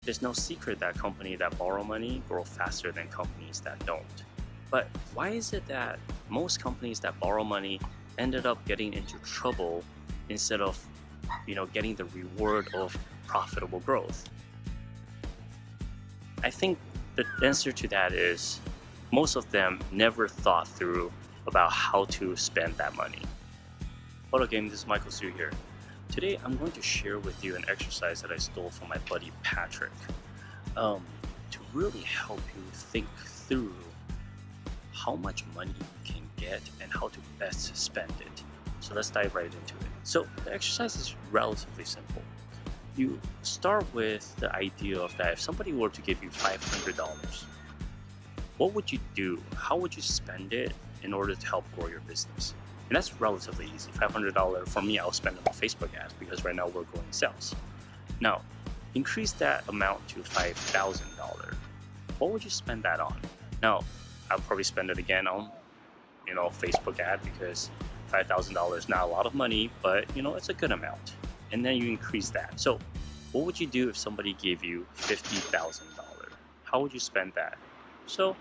There's no secret that companies that borrow money grow faster than companies that don't. But why is it that most companies that borrow money ended up getting into trouble instead of, getting the reward of profitable growth? I think the answer to that is most of them never thought through about how to spend that money. Hello game, this is Michael Su here. Today I'm going to share with you an exercise that I stole from my buddy Patrick to really help you think through how much money you can get and how to best spend it. So let's dive right into it. So the exercise is relatively simple. You start with the idea of that if somebody were to give you $500, what would you do? How would you spend it in order to help grow your business? And that's relatively easy. $500 for me, I'll spend it on Facebook ads because right now we're growing sales. Now, increase that amount to $5,000. What would you spend that on? Now, I'll probably spend it again on, Facebook ad because $5,000 is not a lot of money, but it's a good amount. And then you increase that. So, what would you do if somebody gave you $50,000? How would you spend that? So,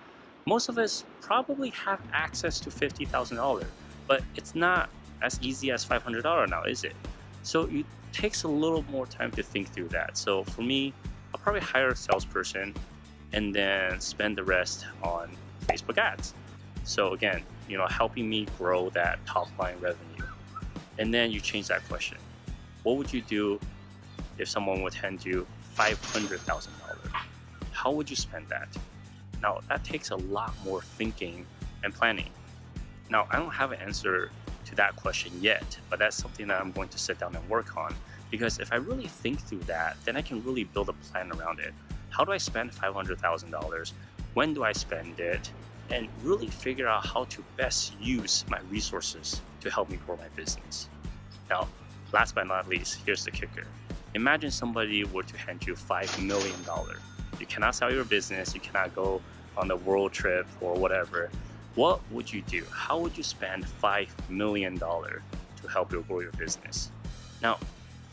most of us probably have access to $50,000. But it's not as easy as $500 now, is it? So it takes a little more time to think through that. So for me, I'll probably hire a salesperson and then spend the rest on Facebook ads. So again, helping me grow that top line revenue. And then you change that question. What would you do if someone would hand you $500,000? How would you spend that? Now that takes a lot more thinking and planning. Now, I don't have an answer to that question yet, but that's something that I'm going to sit down and work on because if I really think through that, then I can really build a plan around it. How do I spend $500,000? When do I spend it? And really figure out how to best use my resources to help me grow my business. Now, last but not least, here's the kicker. Imagine somebody were to hand you $5 million. You cannot sell your business, you cannot go on a world trip or whatever. What would you do? How would you spend $5 million to help you grow your business? Now,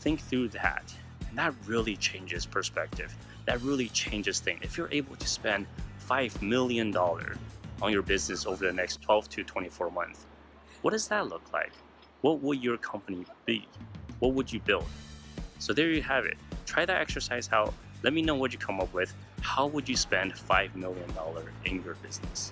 think through that. And that really changes perspective. That really changes things. If you're able to spend $5 million on your business over the next 12 to 24 months, what does that look like? What would your company be? What would you build? So there you have it. Try that exercise out. Let me know what you come up with. How would you spend $5 million in your business?